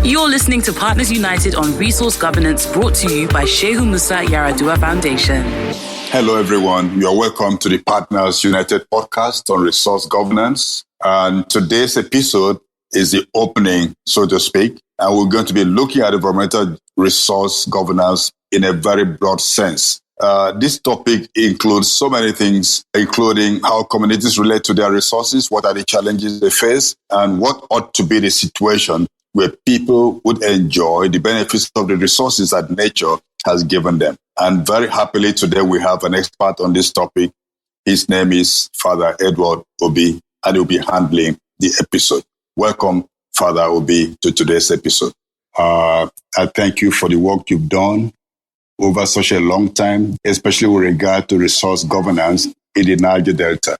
You're listening to Partners United on Resource Governance, brought to you by Shehu Musa Yar'Adua Foundation. Hello, everyone. You are welcome to the Partners United podcast on resource governance. And today's episode is the opening, so to speak. And we're going to be looking at environmental resource governance in a very broad sense. This topic includes so many things, including how communities relate to their resources, what are the challenges they face, and what ought to be the situation where people would enjoy the benefits of the resources that nature has given them. And very happily today we have an expert on this topic. His name is Father Edward Obi, and he'll be handling the episode. Welcome, Father Obi, to today's episode. I thank you for the work you've done over such a long time, especially with regard to resource governance in the Niger Delta.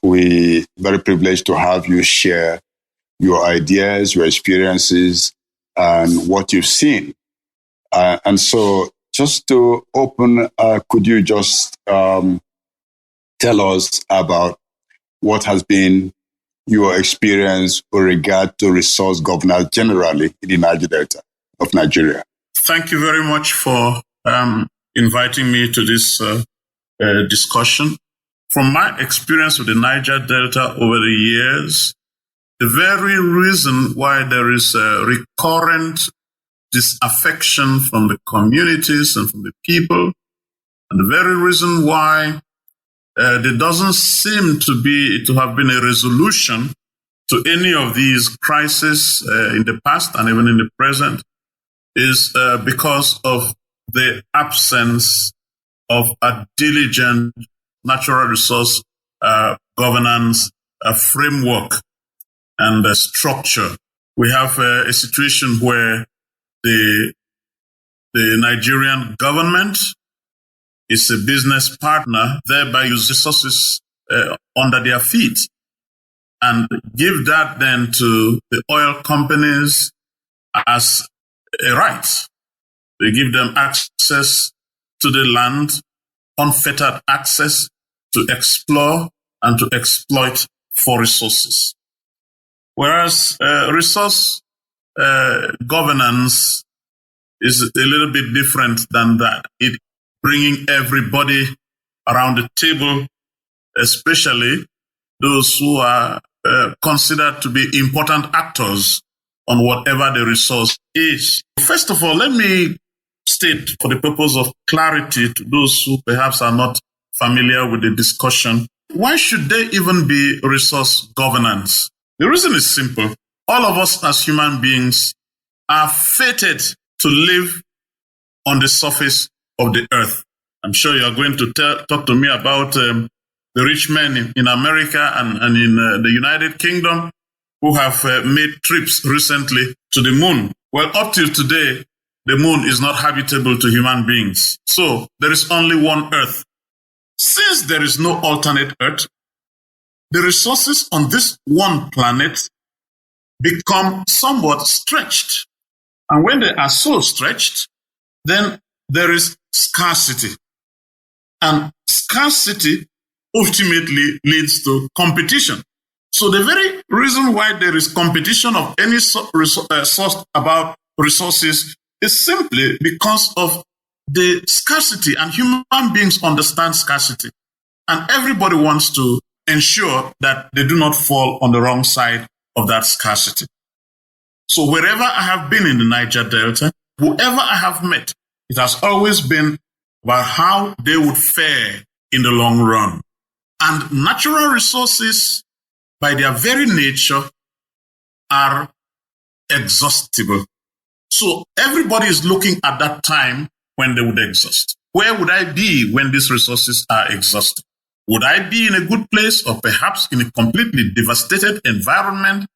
We're very privileged to have you share your ideas, your experiences, and what you've seen. And so just to open, could you just tell us about what has been your experience with regard to resource governance generally in the Niger Delta of Nigeria? Thank you very much for inviting me to this discussion. From my experience with the Niger Delta over the years, the very reason why there is a recurrent disaffection from the communities and from the people, and the very reason why there doesn't seem to have been a resolution to any of these crises in the past and even in the present, is because of the absence of a diligent natural resource governance framework and structure. We have a situation where the Nigerian government is a business partner, thereby use resources under their feet, and give that then to the oil companies as a right. They give them access to the land, unfettered access to explore and to exploit for resources. Whereas resource governance is a little bit different than that. It bringing everybody around the table, especially those who are considered to be important actors on whatever the resource is. First of all, let me state, for the purpose of clarity to those who perhaps are not familiar with the discussion, why should there even be resource governance? The reason is simple. All of us as human beings are fated to live on the surface of the earth. I'm sure you are going to talk to me about the rich men in America and in the United Kingdom who have made trips recently to the moon. Well, up till today, the moon is not habitable to human beings. So there is only one earth. Since there is no alternate earth, the resources on this one planet become somewhat stretched. And when they are so stretched, then there is scarcity. And scarcity ultimately leads to competition. So the very reason why there is competition of any source about resources is simply because of the scarcity, and human beings understand scarcity. And everybody wants to ensure that they do not fall on the wrong side of that scarcity. So wherever I have been in the Niger Delta, whoever I have met, it has always been about how they would fare in the long run. And natural resources, by their very nature, are exhaustible. So everybody is looking at that time when they would exhaust. Where would I be when these resources are exhausted? Would I be in a good place, or perhaps in a completely devastated environment?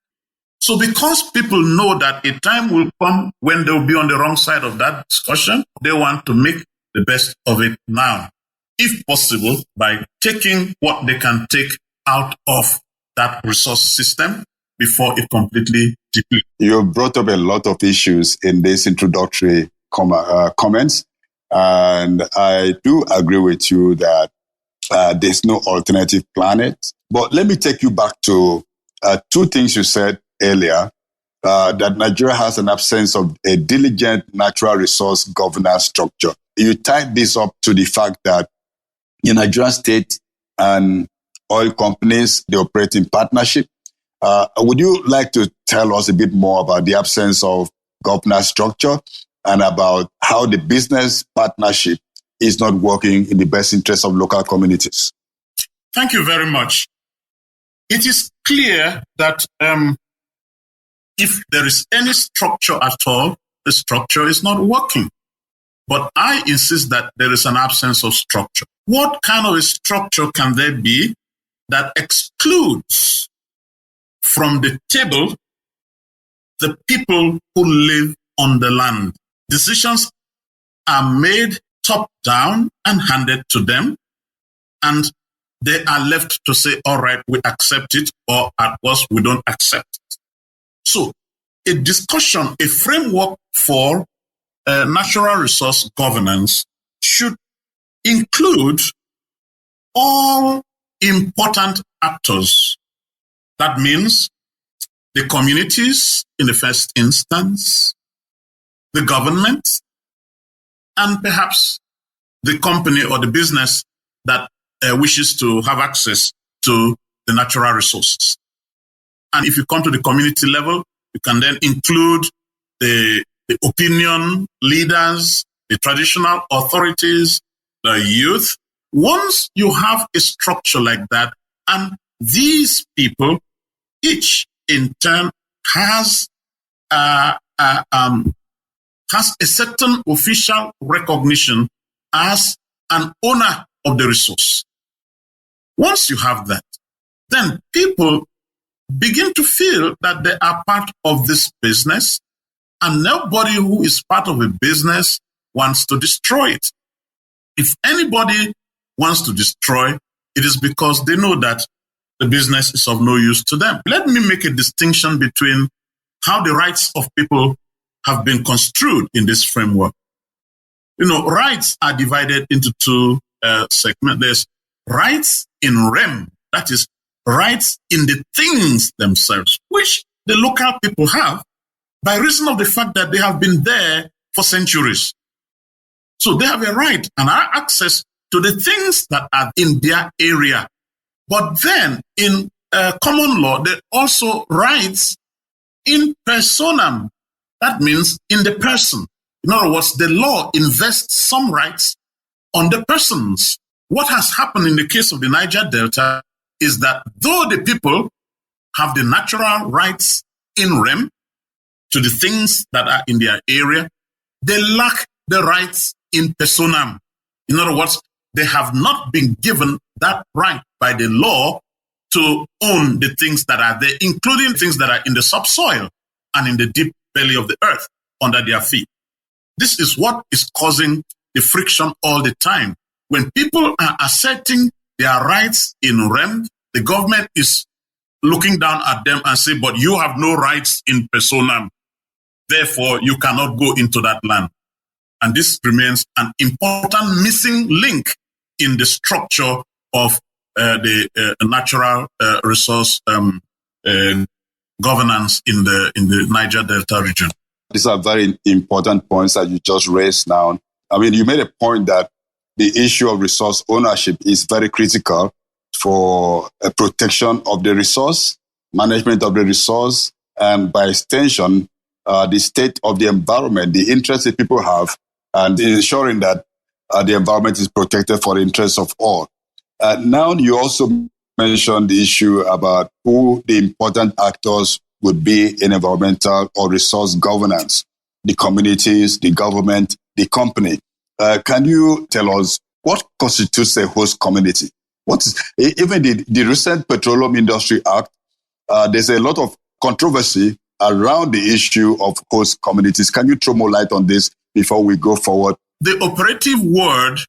So because people know that a time will come when they will be on the wrong side of that discussion, they want to make the best of it now, if possible, by taking what they can take out of that resource system before it completely depletes. You brought up a lot of issues in this introductory comments, and I do agree with you that there's no alternative planet. But let me take you back to two things you said earlier, that Nigeria has an absence of a diligent natural resource governance structure. You tied this up to the fact that in Nigerian state and oil companies, they operate in partnership. Would you like to tell us a bit more about the absence of governance structure and about how the business partnership is not working in the best interest of local communities? Thank you very much. It is clear that if there is any structure at all, the structure is not working. But I insist that there is an absence of structure. What kind of a structure can there be that excludes from the table the people who live on the land? Decisions are made top down and handed to them, and they are left to say, all right, we accept it, or at worst, we don't accept it. So a discussion, a framework for natural resource governance should include all important actors. That means the communities in the first instance, the government, and perhaps the company or the business that wishes to have access to the natural resources. And if you come to the community level, you can then include the opinion leaders, the traditional authorities, the youth. Once you have a structure like that, and these people, each in turn has a certain official recognition as an owner of the resource. Once you have that, then people begin to feel that they are part of this business, and nobody who is part of a business wants to destroy it. If anybody wants to destroy, it is because they know that the business is of no use to them. Let me make a distinction between how the rights of people have been construed in this framework. Rights are divided into two segments. There's rights in rem, that is, rights in the things themselves, which the local people have by reason of the fact that they have been there for centuries. So they have a right and our access to the things that are in their area. But then in common law, there are also rights in personam. That means in the person. In other words, the law invests some rights on the persons. What has happened in the case of the Niger Delta is that though the people have the natural rights in rem to the things that are in their area, they lack the rights in personam. In other words, they have not been given that right by the law to own the things that are there, including things that are in the subsoil and in the deep belly of the earth under their feet. This is what is causing the friction all the time. When people are asserting their rights in rem, the government is looking down at them and say, but you have no rights in personam. Therefore, you cannot go into that land. And this remains an important missing link in the structure of the natural resource governance in the Niger Delta region. These are very important points that you just raised now. I mean, you made a point that the issue of resource ownership is very critical for protection of the resource, management of the resource, and by extension, the state of the environment, the interests that people have, and ensuring that the environment is protected for the interests of all. Now, you also mentioned the issue about who the important actors would be in environmental or resource governance, the communities, the government, the company. Can you tell us what constitutes a host community? Even the recent Petroleum Industry Act, there's a lot of controversy around the issue of host communities. Can you throw more light on this before we go forward? The operative word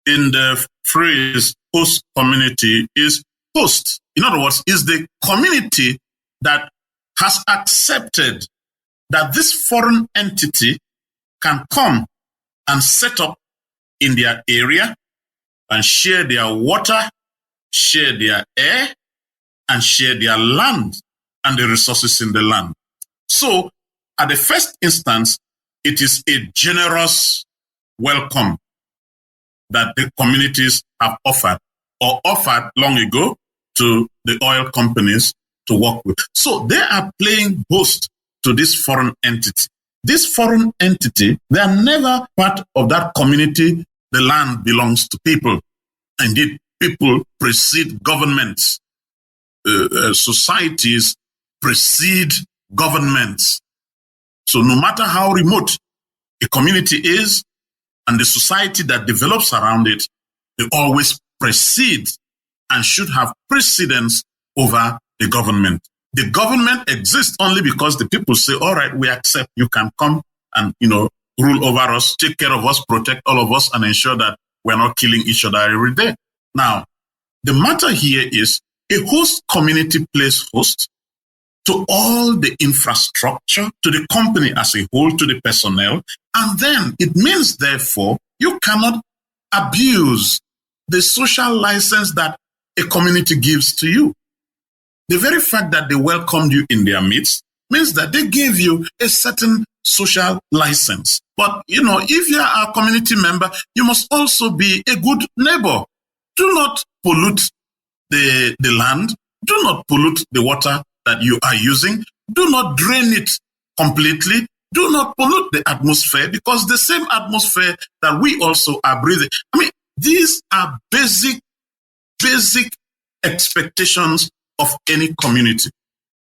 in the phrase host community is host. In other words, is the community that has accepted that this foreign entity can come and set up in their area and share their water, share their air, and share their land and the resources in the land. So at the first instance, it is a generous welcome that the communities have offered long ago to the oil companies to work with. So they are playing host to this foreign entity. This foreign entity, they are never part of that community. The land belongs to people. Indeed, people precede governments. Societies precede governments. So no matter how remote a community is and the society that develops around it, they always precede and should have precedence over the government. The government exists only because the people say, all right, we accept, you can come and, rule over us, take care of us, protect all of us, and ensure that we're not killing each other every day. Now, the matter here is a host community plays host to all the infrastructure, to the company as a whole, to the personnel. And then it means, therefore, you cannot abuse the social license that a community gives to you. The very fact that they welcomed you in their midst means that they gave you a certain social license. But, if you are a community member, you must also be a good neighbor. Do not pollute the land. Do not pollute the water that you are using. Do not drain it completely. Do not pollute the atmosphere, because the same atmosphere that we also are breathing. These are basic expectations of any community.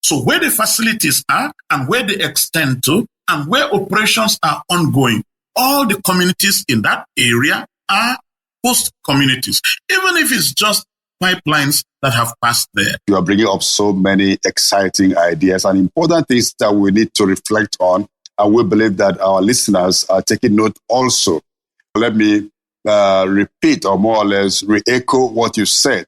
So where the facilities are and where they extend to and where operations are ongoing, all the communities in that area are host communities, even if it's just pipelines that have passed there. You are bringing up so many exciting ideas and important things that we need to reflect on. And we believe that our listeners are taking note also. Let me repeat or more or less re-echo what you said.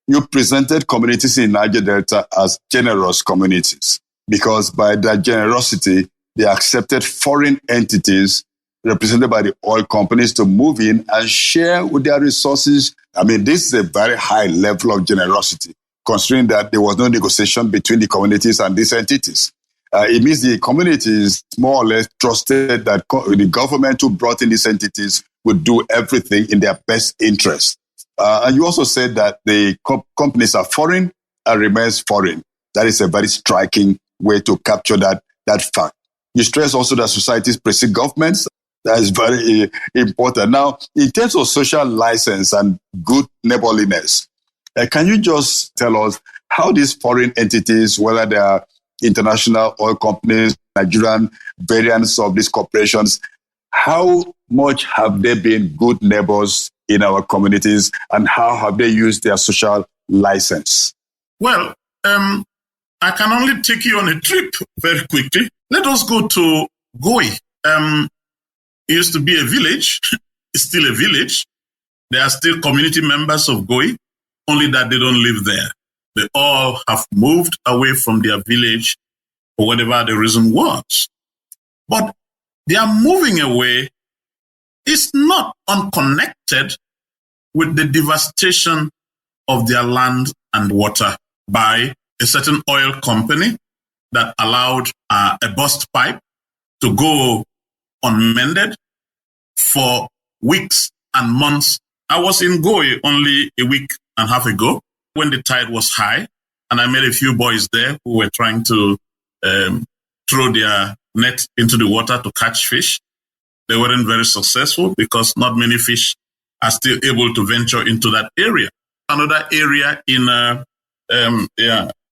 You presented communities in Niger Delta as generous communities because by that generosity, they accepted foreign entities represented by the oil companies to move in and share with their resources. This is a very high level of generosity, considering that there was no negotiation between the communities and these entities. It means the communities more or less trusted that the government who brought in these entities would do everything in their best interest. And you also said that the companies are foreign and remains foreign. That is a very striking way to capture that fact. You stress also that societies precede governments. That is very important. Now, in terms of social license and good neighborliness, can you just tell us how these foreign entities, whether they are international oil companies, Nigerian variants of these corporations, how much have they been good neighbors in our communities and how have they used their social license? Well, I can only take you on a trip very quickly. Let us go to Goi. It used to be a village. It's still a village. There are still community members of Goi, only that they don't live there. They all have moved away from their village for whatever the reason was. But their moving away is not unconnected with the devastation of their land and water by a certain oil company that allowed a burst pipe to go unmended for weeks and months. I was in Goi only a week and a half ago when the tide was high, and I met a few boys there who were trying to throw their net into the water to catch fish. They weren't very successful because not many fish are still able to venture into that area. Another area in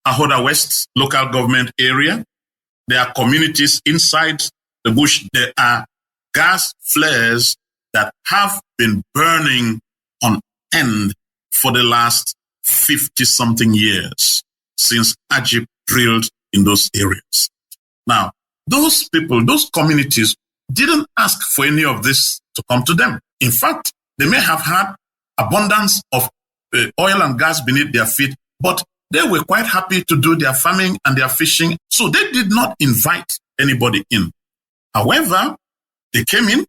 Ahoda West local government area, there are communities inside the bush. There are gas flares that have been burning on end for the last 50-something years since Ajib drilled in those areas. Now, those people, those communities didn't ask for any of this to come to them. In fact, they may have had abundance of oil and gas beneath their feet, but they were quite happy to do their farming and their fishing. So they did not invite anybody in. However, they came in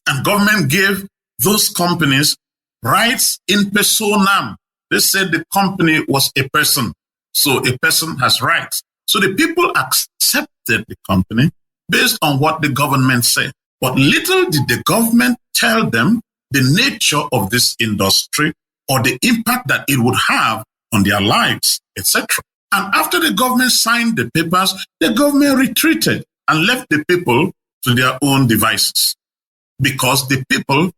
and government gave those companies rights in personam. They said the company was a person. So a person has rights. So the people accepted the company based on what the government said. But little did the government tell them the nature of this industry or the impact that it would have on their lives, etc. And after the government signed the papers, the government retreated and left the people to their own devices, because the people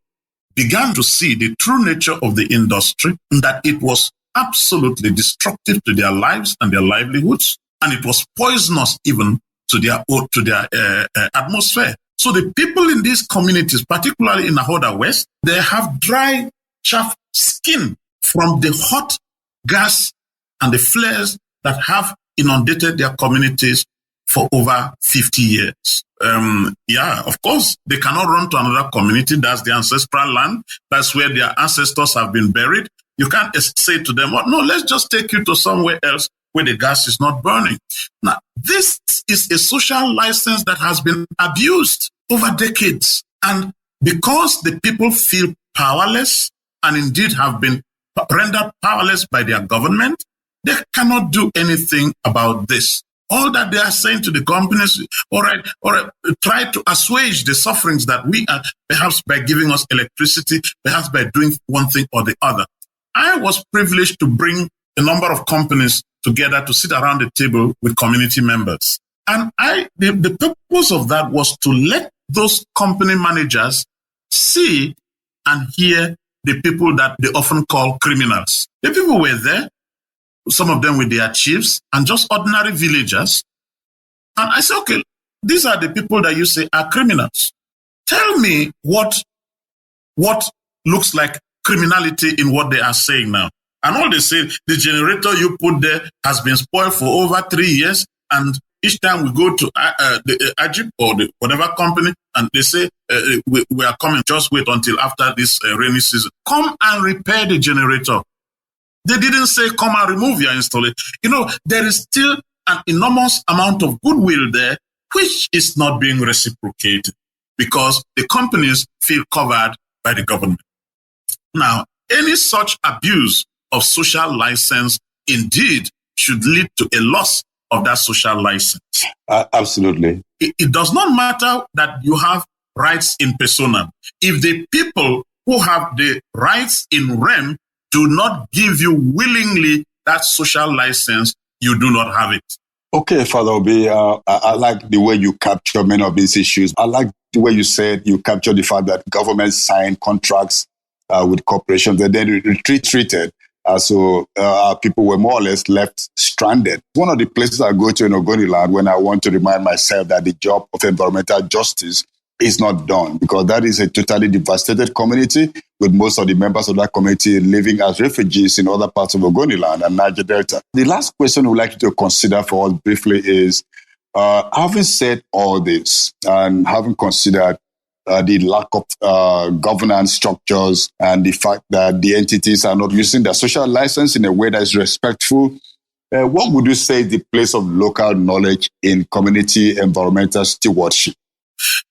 began to see the true nature of the industry, and that it was absolutely destructive to their lives and their livelihoods, and it was poisonous even to their atmosphere. So the people in these communities, particularly in Yar'Adua West, they have dry, chaff skin from the hot gas and the flares that have inundated their communities for over 50 years. Of course, they cannot run to another community. That's the ancestral land. That's where their ancestors have been buried. You can't say to them, oh, no, let's just take you to somewhere else where the gas is not burning. Now, this is a social license that has been abused over decades. And because the people feel powerless and indeed have been rendered powerless by their government, they cannot do anything about this. All that they are saying to the companies, all right, try to assuage the sufferings that we are, perhaps by giving us electricity, perhaps by doing one thing or the other. I was privileged to bring a number of companies together to sit around the table with community members. And the purpose of that was to let those company managers see and hear the people that they often call criminals. The people were there, some of them with their chiefs and just ordinary villagers. And I said, okay, these are the people that you say are criminals. Tell me what looks like criminality in what they are saying now. And all they say, the generator you put there has been spoiled for over 3 years. And each time we go to the Egypt or the whatever company, and they say, we are coming, just wait until after this rainy season. Come and repair the generator. They didn't say, come and remove your installation. There is still an enormous amount of goodwill there, which is not being reciprocated because the companies feel covered by the government. Now, any such abuse of social license indeed should lead to a loss of that social license. Absolutely. It does not matter that you have rights in persona. If the people who have the rights in rem do not give you willingly that social license, you do not have it. Okay, Father Obi, I like the way you capture many of these issues. I like the way you said you captured the fact that governments sign contracts with corporations and then retreated. So people were more or less left stranded. One of the places I go to in Ogoniland when I want to remind myself that the job of environmental justice is not done, because that is a totally devastated community with most of the members of that community living as refugees in other parts of Ogoniland and Niger Delta. The last question we'd like you to consider for us briefly is, having said all this and having considered the lack of governance structures and the fact that the entities are not using their social license in a way that is respectful, what would you say is the place of local knowledge in community environmental stewardship?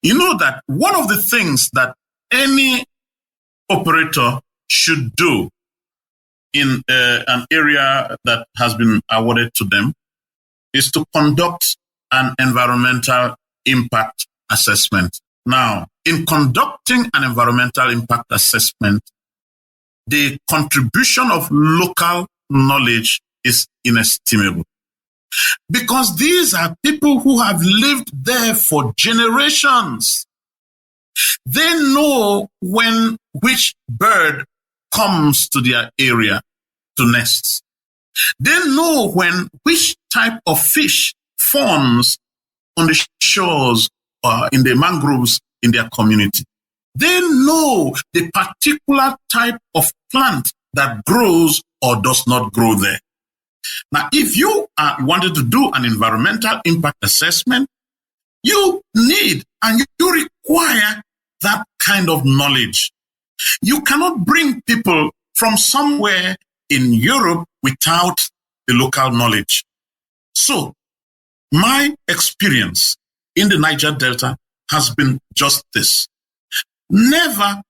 You know that one of the things that any operator should do in an area that has been awarded to them is to conduct an environmental impact assessment. Now, in conducting an environmental impact assessment, the contribution of local knowledge is inestimable. Because these are people who have lived there for generations. They know when which bird comes to their area to nest. They know when which type of fish forms on the shores or in the mangroves in their community. They know the particular type of plant that grows or does not grow there. Now, if you wanted to do an environmental impact assessment, you need and you require that kind of knowledge. You cannot bring people from somewhere in Europe without the local knowledge. So, my experience in the Niger Delta has been just this. Never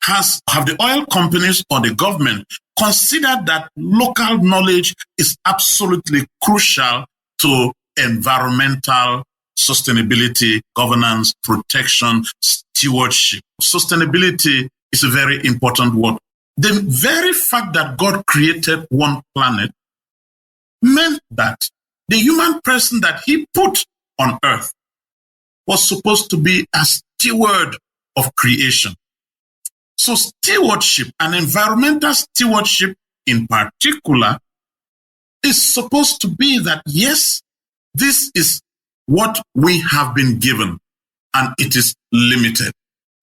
have the oil companies or the government considered that local knowledge is absolutely crucial to environmental sustainability, governance, protection, stewardship? Sustainability is a very important word. The very fact that God created one planet meant that the human person that he put on earth was supposed to be a steward of creation. So stewardship, and environmental stewardship in particular, is supposed to be that, yes, this is what we have been given, and it is limited.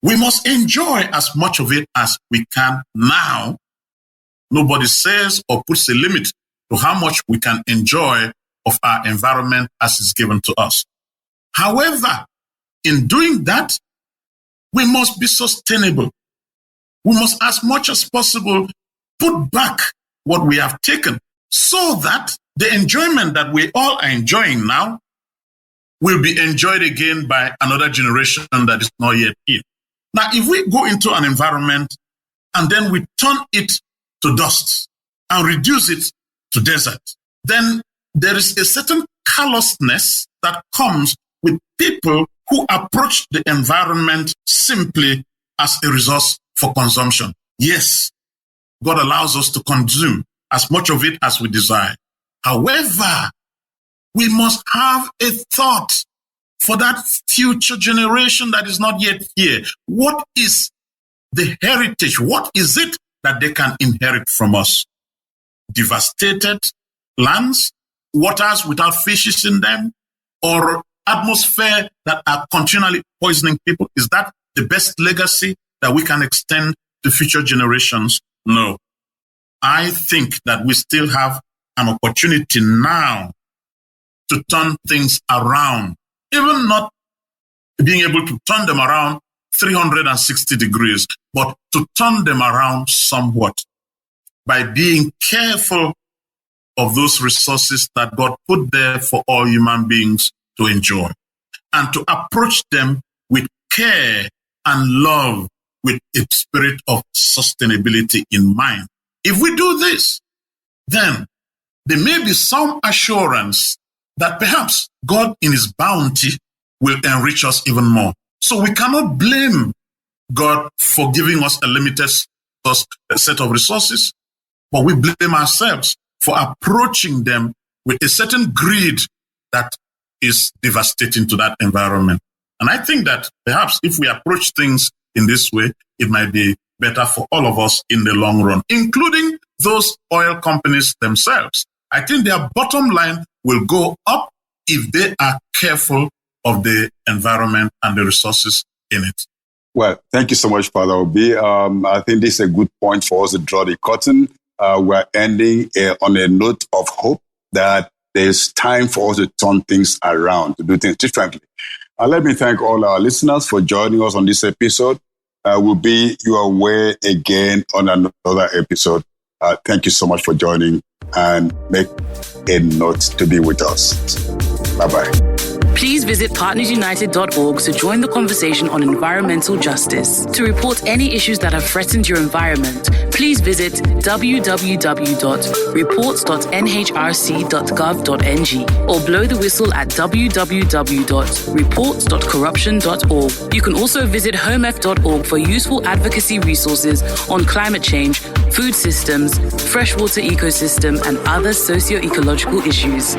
We must enjoy as much of it as we can now. Nobody says or puts a limit to how much we can enjoy of our environment as is given to us. However, in doing that, we must be sustainable. We must, as much as possible, put back what we have taken so that the enjoyment that we all are enjoying now will be enjoyed again by another generation that is not yet here. Now, if we go into an environment and then we turn it to dust and reduce it to desert, then there is a certain callousness that comes with people who approach the environment simply as a resource for consumption. Yes, God allows us to consume as much of it as we desire. However, we must have a thought for that future generation that is not yet here. What is the heritage? What is it that they can inherit from us? Devastated lands, waters without fishes in them, or atmosphere that are continually poisoning people? Is that the best legacy that we can extend to future generations? No. I think that we still have an opportunity now to turn things around, even not being able to turn them around 360 degrees, but to turn them around somewhat by being careful of those resources that God put there for all human beings to enjoy, and to approach them with care and love, with a spirit of sustainability in mind. If we do this, then there may be some assurance that perhaps God in his bounty will enrich us even more. So we cannot blame God for giving us a limited set of resources, but we blame ourselves for approaching them with a certain greed that is devastating to that environment. And I think that perhaps if we approach things in this way, it might be better for all of us in the long run, including those oil companies themselves. I think their bottom line will go up if they are careful of the environment and the resources in it. Well, thank you so much, Father Obi. I think this is a good point for us to draw the curtain. We're ending on a note of hope that there's time for us to turn things around, to do things differently. Let me thank all our listeners for joining us on this episode. We'll be your way again on another episode. Thank you so much for joining, and make a note to be with us. Bye-bye. Please visit partnersunited.org to join the conversation on environmental justice. To report any issues that have threatened your environment, please visit www.reports.nhrc.gov.ng or blow the whistle at www.reports.corruption.org. You can also visit homef.org for useful advocacy resources on climate change, food systems, freshwater ecosystem, and other socio-ecological issues.